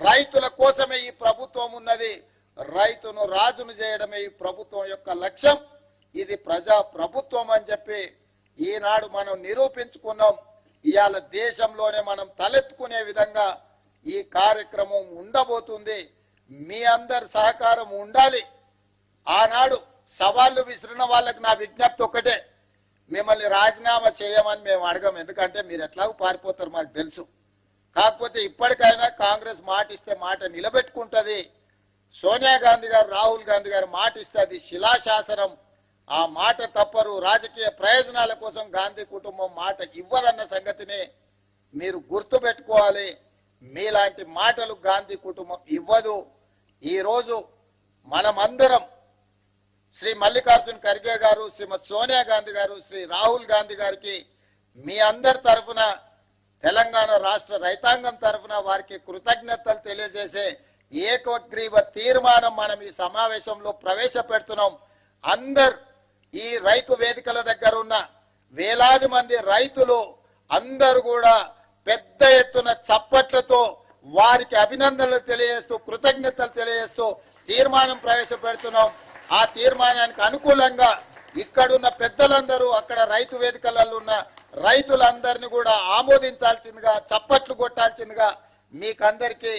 రైతుల కోసమే ఈ ప్రభుత్వం ఉన్నది. రైతును రాజును చేయడమే ఈ ప్రభుత్వం యొక్క లక్ష్యం. ఇది ప్రజా ప్రభుత్వం అని చెప్పి ఈనాడు మనం నిరూపించుకున్నాం. ఇవాళ దేశంలోనే మనం తలెత్తుకునే విధంగా ఈ కార్యక్రమం ఉండబోతుంది. మీ అందరి సహకారం ఉండాలి. ఆనాడు సవాళ్లు విసిరిన వాళ్ళకి నా విజ్ఞప్తి ఒకటే, మిమ్మల్ని రాజీనామా చేయమని మేము అడగం. ఎందుకంటే మీరు ఎట్లాగూ పారిపోతారు మాకు తెలుసు. కాకపోతే ఇప్పటికైనా కాంగ్రెస్ మాట ఇస్తే మాట నిలబెట్టుకుంటది. సోనియా గాంధీ గారు, రాహుల్ గాంధీ గారు మాట ఇస్తే అది శిలాశాసనం. ఆ మాట తప్పరు. రాజకీయ ప్రయోజనాల కోసం గాంధీ కుటుంబం మాట ఇవ్వదన్న సంగతిని మీరు గుర్తు పెట్టుకోవాలి. మీలాంటి మాటలు గాంధీ కుటుంబం ఇవ్వదు. ఈరోజు మనమందరం శ్రీ మల్లికార్జున్ ఖర్గే గారు, శ్రీమతి సోనియా గాంధీ గారు, శ్రీ రాహుల్ గాంధీ గారికి మీ అందరి తరఫున, తెలంగాణ రాష్ట్ర రైతాంగం తరఫున వారికి కృతజ్ఞతలు తెలియజేసే ఏకగ్రీవ తీర్మానం మనం ఈ సమావేశంలో ప్రవేశపెడుతున్నాం. అందరు ఈ రైతు వేదికల దగ్గర ఉన్న వేలాది మంది రైతులు అందరూ కూడా పెద్ద ఎత్తున చప్పట్లతో వారికి అభినందనలు తెలియజేస్తూ, కృతజ్ఞతలు తెలియజేస్తూ తీర్మానం ప్రవేశపెడుతున్నాం. ఆ తీర్మానానికి అనుకూలంగా ఇక్కడున్న పెద్దలందరూ, అక్కడ రైతు వేదికలలో ఉన్న రైతులందరినీ కూడా ఆమోదించాల్సిందిగా, చప్పట్లు కొట్టాల్సిందిగా మీకందరికీ